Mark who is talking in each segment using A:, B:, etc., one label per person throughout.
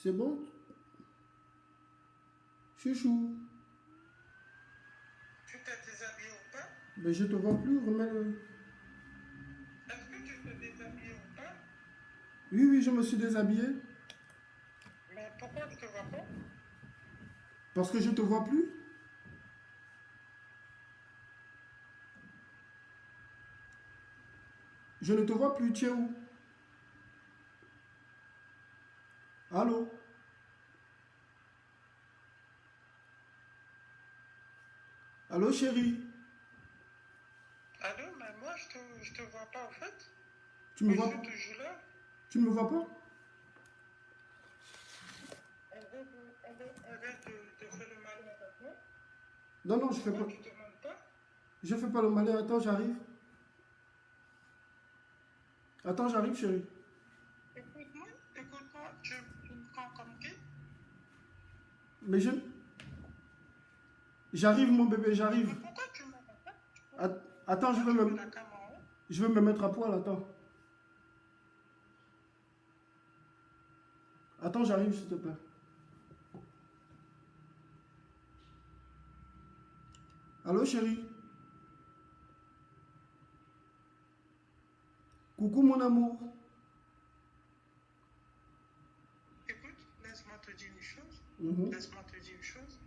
A: C'est bon? Chouchou.
B: Tu t'es déshabillé ou pas?
A: Mais je te vois plus, remets-le.
B: Est-ce que tu t'es déshabillé ou pas?
A: Oui, oui, je me suis déshabillé.
B: Mais pourquoi je te vois pas?
A: Parce que je te vois plus. Je ne te vois plus, tu es où? Allô? Allô, chérie?
B: Allô, mais moi je te vois pas en fait.
A: Tu me
B: Je
A: vois?
B: suis toujours là.
A: Tu ne me vois pas?
B: Arrête de faire le mal à ta voix.
A: Non, non, je fais
B: Pourquoi
A: pas.
B: tu ne demandes pas?
A: Je fais pas le malin. Attends, j'arrive. Attends, j'arrive, chérie.
B: Écoute-moi, tu me prends comme qui?
A: Mais j'arrive, mon bébé,
B: Mais
A: j'arrive.
B: pourquoi tu ne m'entends pas?
A: Attends,
B: Pourquoi tu mets la cam en haut?
A: je veux me mettre à poil, attends. Attends, j'arrive, s'il te plaît. Allô, chérie? Coucou, mon amour.
B: Écoute, laisse-moi te dire une chose.
A: Mhm.
B: Laisse-moi te dire une chose.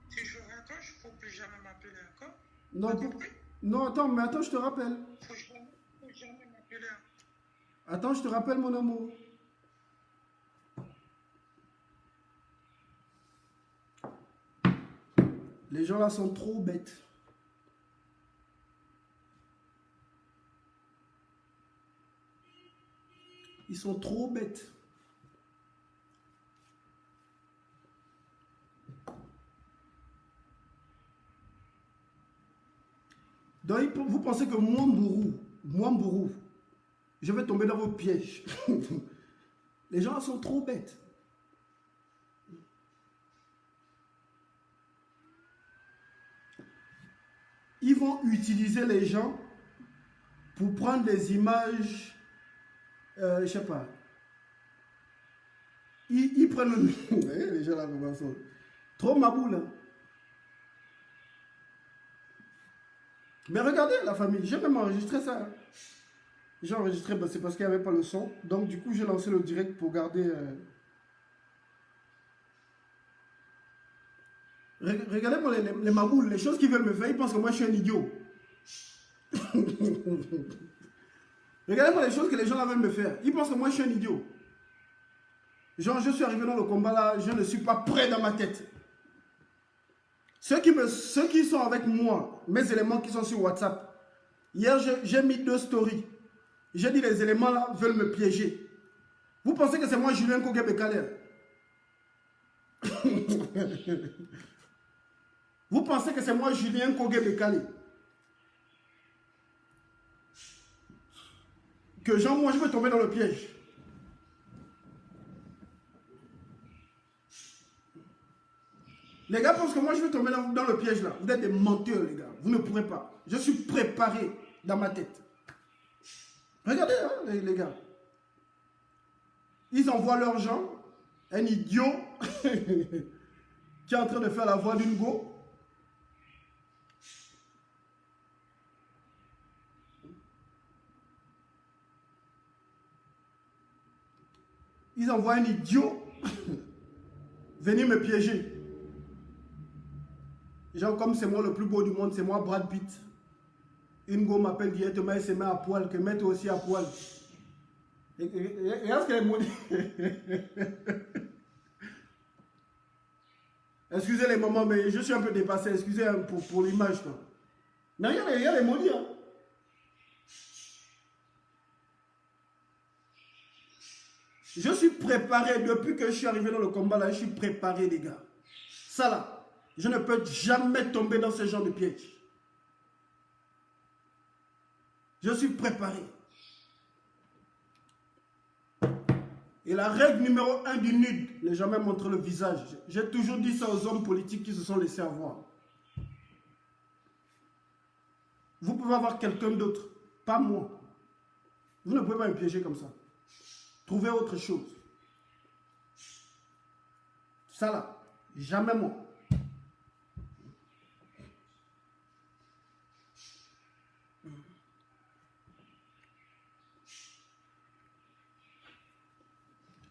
B: Si je raccroche, il ne faut plus jamais m'appeler encore.
A: Non,
B: T'as compris?
A: non, attends, mais attends, je te rappelle.
B: Faut jamais m'appeler encore.
A: Attends, je te rappelle, mon amour. Les gens là sont trop bêtes. Ils sont trop bêtes. Donc, vous pensez que moi, Mbourou, je vais tomber dans vos pièges. Les gens sont trop bêtes. Ils vont utiliser les gens pour prendre des images, je sais pas. Ils prennent le... les gens là, vraiment sont trop maboule. Hein. Mais regardez la famille, j'ai même enregistré ça. J'ai enregistré, c'est parce qu'il n'y avait pas le son. Donc du coup, j'ai lancé le direct pour garder... Regardez-moi les maboules, les choses qu'ils veulent me faire, ils pensent que moi je suis un idiot. Regardez-moi les choses que les gens là veulent me faire. Ils pensent que moi je suis un idiot. Genre, je suis arrivé dans le combat là, je ne suis pas prêt dans ma tête. Ceux qui sont avec moi, mes éléments qui sont sur WhatsApp, hier j'ai mis 2 stories. J'ai dit les éléments là veulent me piéger. Vous pensez que c'est moi Julien Kogé-Bekale? Vous pensez que c'est moi Julien Kogé-Bekale? Que genre moi je vais tomber dans le piège. Les gars pensent que moi je vais tomber dans le piège là. Vous êtes des menteurs les gars. Vous ne pourrez pas. Je suis préparé dans ma tête. Regardez hein, les gars. Ils envoient leurs gens. Un idiot qui est en train de faire la voix d'une go. Ils envoient un idiot venir me piéger. Genre comme c'est moi le plus beau du monde, c'est moi Brad Pitt. Une go m'appelle directement et se met à poil, que mette aussi à poil. Regarde ce qu'elle est Excusez les mamans, mais je suis un peu dépassé. Excusez pour l'image. Mais regarde les maudits. Hein. Je suis préparé depuis que je suis arrivé dans le combat là. Je suis préparé, les gars. Ça là, je ne peux jamais tomber dans ce genre de piège. Je suis préparé. Et la règle numéro 1 du nude, ne jamais montrer le visage. J'ai toujours dit ça aux hommes politiques qui se sont laissés avoir. Vous pouvez avoir quelqu'un d'autre, pas moi. Vous ne pouvez pas me piéger comme ça. Trouvez autre chose. Ça là, jamais moi.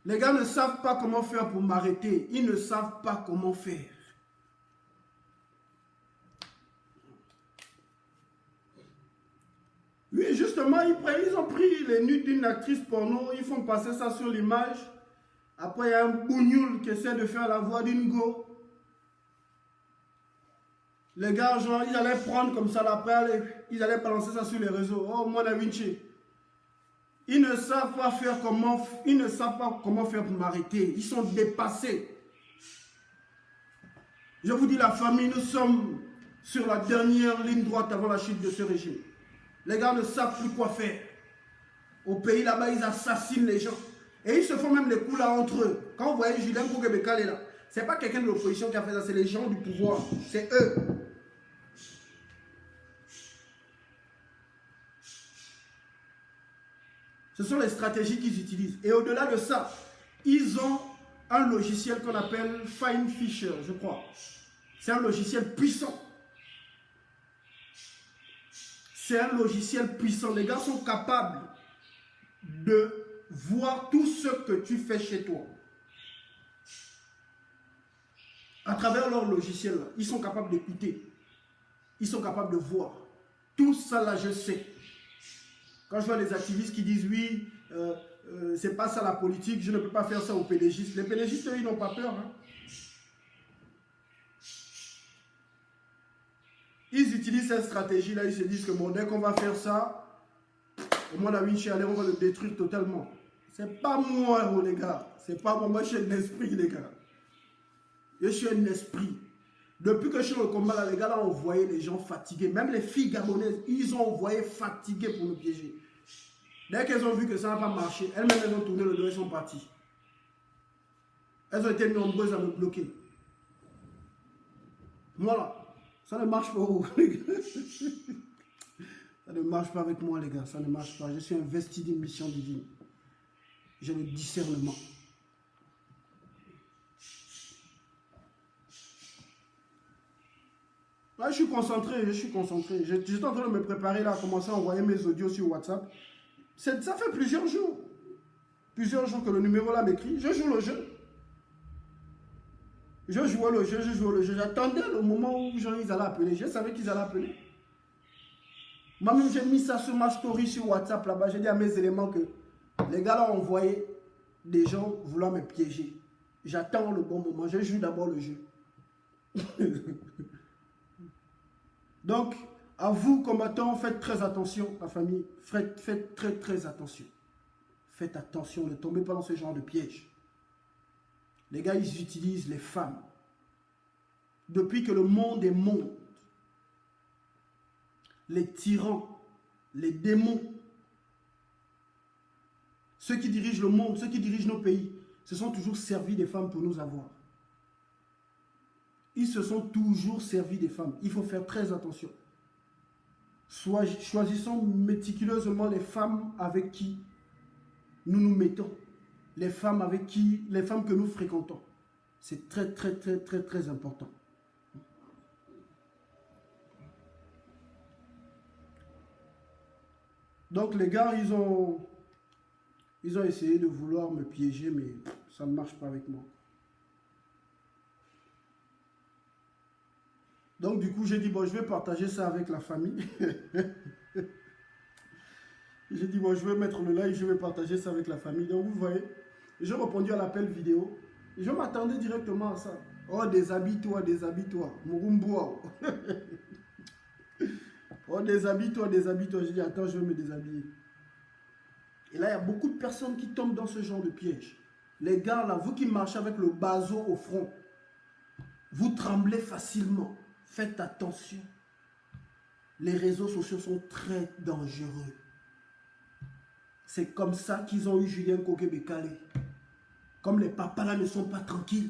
A: Les gars ne savent pas comment faire pour m'arrêter. Ils ne savent pas comment faire. Oui, justement, ils ont pris les nudes d'une actrice porno, ils font passer ça sur l'image. Après, il y a un bougnoul qui essaie de faire la voix d'une go. Les gars, genre, ils allaient prendre comme ça, après, ils allaient balancer ça sur les réseaux. Oh, moi, Da Vinci. Ils ne savent pas faire comment faire pour m'arrêter. Ils sont dépassés. Je vous dis, la famille, nous sommes sur la dernière ligne droite avant la chute de ce régime. Les gars ne savent plus quoi faire. Au pays là-bas, ils assassinent les gens. Et ils se font même les coups là entre eux. Quand vous voyez Julien Kogebekale là, c'est pas quelqu'un de l'opposition qui a fait ça, c'est les gens du pouvoir. C'est eux. Ce sont les stratégies qu'ils utilisent. Et au-delà de ça, ils ont un logiciel qu'on appelle Fine Fisher, je crois. C'est un logiciel puissant. C'est un logiciel puissant. Les gars sont capables de voir tout ce que tu fais chez toi. À travers leur logiciel, ils sont capables d'écouter. Ils sont capables de voir. Tout ça là, je sais. Quand je vois les activistes qui disent oui, c'est pas ça la politique, je ne peux pas faire ça aux PDGistes. Les PDGistes, eux, ils n'ont pas peur. Hein. Ils utilisent cette stratégie-là, ils se disent que bon, dès qu'on va faire ça, au moins Da Vinci, allez, on va le détruire totalement. C'est pas moi, oh, les gars. C'est pas moi, moi je suis un esprit, les gars. Je suis un esprit. Depuis que je suis au combat, là, les gars, là, on voyait les gens fatigués. Même les filles gabonaises, ils ont envoyé fatigués pour nous piéger. Dès qu'elles ont vu que ça n'a pas marché, elles-mêmes, elles ont tourné le dos, elles sont parties. Elles ont été nombreuses à me bloquer. Voilà. Ça ne marche pas, oh, les gars. Ça ne marche pas avec moi, les gars. Ça ne marche pas. Je suis investi d'une mission divine. J'ai le discernement. Là, je suis concentré, je suis concentré. J'étais en train de me préparer là, à commencer à envoyer mes audios sur WhatsApp. Ça fait plusieurs jours. Plusieurs jours que le numéro là m'écrit. Je joue le jeu. Je jouais le jeu. J'attendais le moment où gens ils allaient appeler. Je savais qu'ils allaient appeler. Moi-même, j'ai mis ça sur ma story sur WhatsApp là-bas. J'ai dit à mes éléments que les gars là ont envoyé des gens voulant me piéger. J'attends le bon moment. Je joue d'abord le jeu. Donc, à vous, combattants, faites très attention, la famille. Faites très attention. Faites attention, ne tombez pas dans ce genre de piège. Les gars, ils utilisent les femmes. Depuis que le monde est monde, les tyrans, les démons, ceux qui dirigent le monde, ceux qui dirigent nos pays, se sont toujours servis des femmes pour nous avoir. Ils se sont toujours servis des femmes. Il faut faire très attention. Choisissons méticuleusement les femmes avec qui nous nous mettons. Les femmes que nous fréquentons. C'est très important. Donc les gars, ils ont essayé de vouloir me piéger, mais ça ne marche pas avec moi. Donc du coup, j'ai dit, bon, je vais partager ça avec la famille. J'ai dit, bon, je vais mettre le live, je vais partager ça avec la famille. Donc vous voyez, j'ai répondu à l'appel vidéo. Et je m'attendais directement à ça. Oh, déshabille-toi, Murumboua. Oh, déshabille-toi. J'ai dit, attends, je vais me déshabiller. Et là, il y a beaucoup de personnes qui tombent dans ce genre de piège. Les gars, là, vous qui marchez avec le baseau au front, vous tremblez facilement. Faites attention. Les réseaux sociaux sont très dangereux. C'est comme ça qu'ils ont eu Julien Kogebekale. Comme les papas là ne sont pas tranquilles.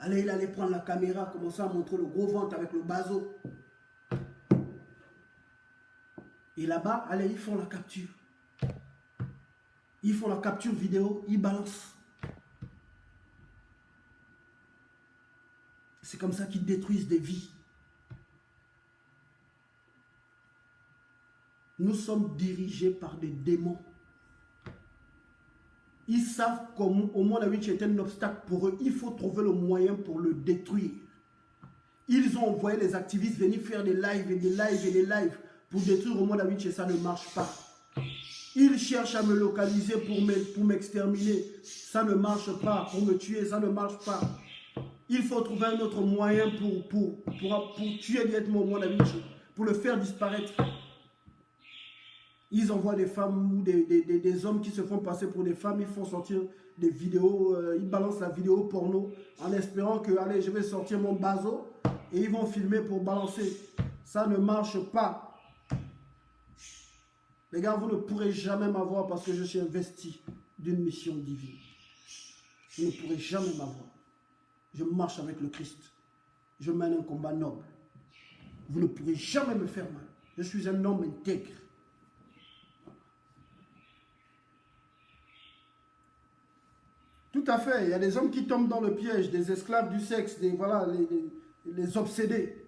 A: Allez, il allait prendre la caméra, commencer à montrer le gros ventre avec le baseau. Et là-bas, allez, ils font la capture. Ils font la capture vidéo, ils balancent. C'est comme ça qu'ils détruisent des vies. Nous sommes dirigés par des démons. Ils savent qu'au moins la vie est un obstacle pour eux. Il faut trouver le moyen pour le détruire. Ils ont envoyé les activistes venir faire des lives et des lives et des lives pour détruire au moins la vie et ça ne marche pas. Ils cherchent à me localiser pour m'exterminer. Ça ne marche pas. Pour me tuer, ça ne marche pas. Il faut trouver un autre moyen pour tuer directement au moins la vie, pour le faire disparaître. Ils envoient des femmes ou des hommes qui se font passer pour des femmes. Ils font sortir des vidéos. Ils balancent la vidéo porno en espérant que, allez, je vais sortir mon bazo. Et ils vont filmer pour balancer. Ça ne marche pas. Les gars, vous ne pourrez jamais m'avoir parce que je suis investi d'une mission divine. Vous ne pourrez jamais m'avoir. Je marche avec le Christ. Je mène un combat noble. Vous ne pourrez jamais me faire mal. Je suis un homme intègre. Tout à fait. Il y a des hommes qui tombent dans le piège, des esclaves du sexe, voilà, les obsédés.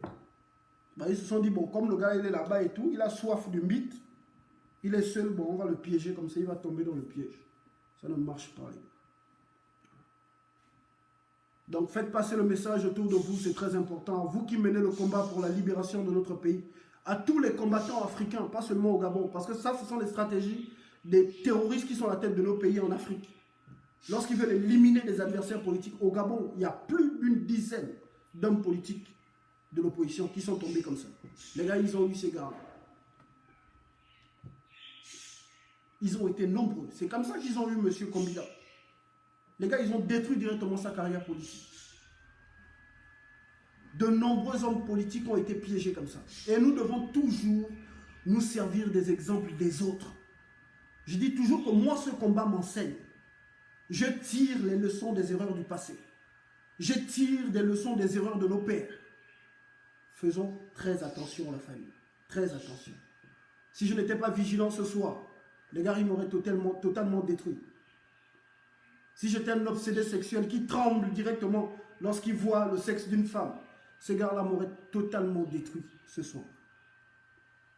A: Ben, ils se sont dit, bon, comme le gars il est là-bas et tout, il a soif du mythe, il est seul, bon, on va le piéger comme ça, il va tomber dans le piège. Ça ne marche pas, les gars. Donc faites passer le message autour de vous, c'est très important. Vous qui menez le combat pour la libération de notre pays, à tous les combattants africains, pas seulement au Gabon, parce que ça, ce sont les stratégies des terroristes qui sont à la tête de nos pays en Afrique. Lorsqu'ils veulent éliminer des adversaires politiques au Gabon, il y a plus d'une dizaine d'hommes politiques de l'opposition qui sont tombés comme ça. Les gars, ils ont eu ces gars. Ils ont été nombreux. C'est comme ça qu'ils ont eu M. Kombila. Les gars, ils ont détruit directement sa carrière politique. De nombreux hommes politiques ont été piégés comme ça. Et nous devons toujours nous servir des exemples des autres. Je dis toujours que moi, ce combat m'enseigne. Je tire les leçons des erreurs du passé. Je tire des leçons des erreurs de nos pères. Faisons très attention, la famille. Très attention. Si je n'étais pas vigilant ce soir, les gars, ils m'auraient totalement détruit. Si j'étais un obsédé sexuel qui tremble directement lorsqu'il voit le sexe d'une femme, ces gars-là m'auraient totalement détruit ce soir.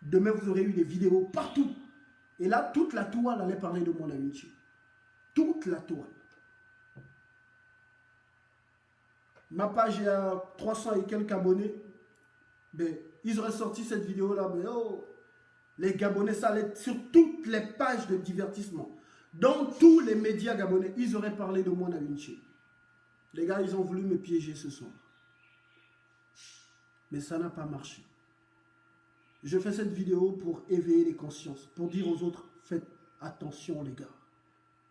A: Demain, vous aurez eu des vidéos partout. Et là, toute la toile allait parler de mon amitié. Toute la toile. Ma page est à 300 et quelques abonnés. Ben, ils auraient sorti cette vidéo-là. Mais oh, les Gabonais, ça allait sur toutes les pages de divertissement. Dans tous les médias gabonais, ils auraient parlé de moi Da Vinci. Les gars, ils ont voulu me piéger ce soir. Mais ça n'a pas marché. Je fais cette vidéo pour éveiller les consciences, pour dire aux autres, faites attention les gars.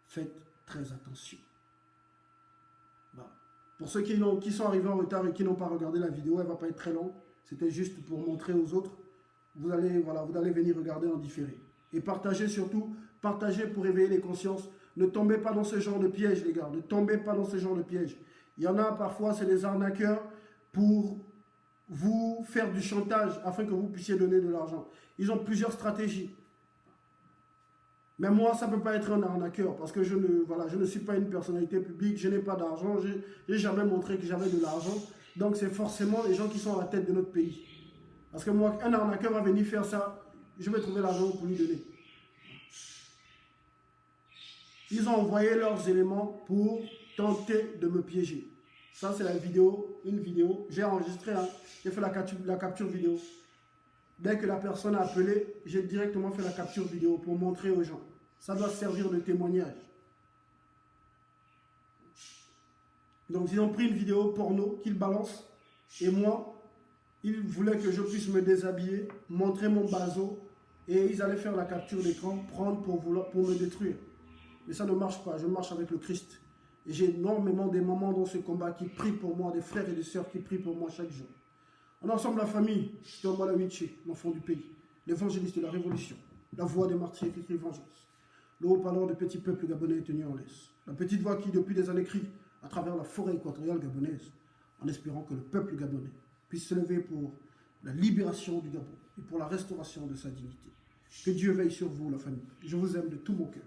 A: Faites très attention. Voilà. Pour ceux qui sont arrivés en retard et qui n'ont pas regardé la vidéo, elle ne va pas être très longue. C'était juste pour montrer aux autres. Vous allez venir regarder en différé. Et partagez surtout, partagez pour éveiller les consciences. Ne tombez pas dans ce genre de piège, les gars. Ne tombez pas dans ce genre de piège. Il y en a parfois, c'est des arnaqueurs pour vous faire du chantage afin que vous puissiez donner de l'argent. Ils ont plusieurs stratégies. Mais moi, ça ne peut pas être un arnaqueur parce que je ne suis pas une personnalité publique, je n'ai pas d'argent, je n'ai jamais montré que j'avais de l'argent. Donc c'est forcément les gens qui sont à la tête de notre pays. Parce que moi, un arnaqueur va venir faire ça, je vais trouver l'argent pour lui donner. Ils ont envoyé leurs éléments pour tenter de me piéger. Ça, c'est la vidéo, une vidéo. J'ai enregistré, hein, j'ai fait la capture vidéo. Dès que la personne a appelé, j'ai directement fait la capture vidéo pour montrer aux gens. Ça doit servir de témoignage. Donc, ils ont pris une vidéo porno qu'ils balancent. Et moi, ils voulaient que je puisse me déshabiller, montrer mon bazo. Et ils allaient faire la capture d'écran, prendre pour me détruire. Mais ça ne marche pas. Je marche avec le Christ. Et j'ai énormément de mamans dans ce combat qui prient pour moi, des frères et des sœurs qui prient pour moi chaque jour. On est ensemble la famille. Je suis Da Vinci, l'enfant du pays, l'évangéliste de la révolution, la voix des martyrs qui crie vengeance, le haut-parleur du petit peuple gabonais tenu en laisse, la petite voix qui depuis des années crie à travers la forêt équatoriale gabonaise, en espérant que le peuple gabonais puisse se lever pour la libération du Gabon et pour la restauration de sa dignité. Que Dieu veille sur vous, la famille. Je vous aime de tout mon cœur.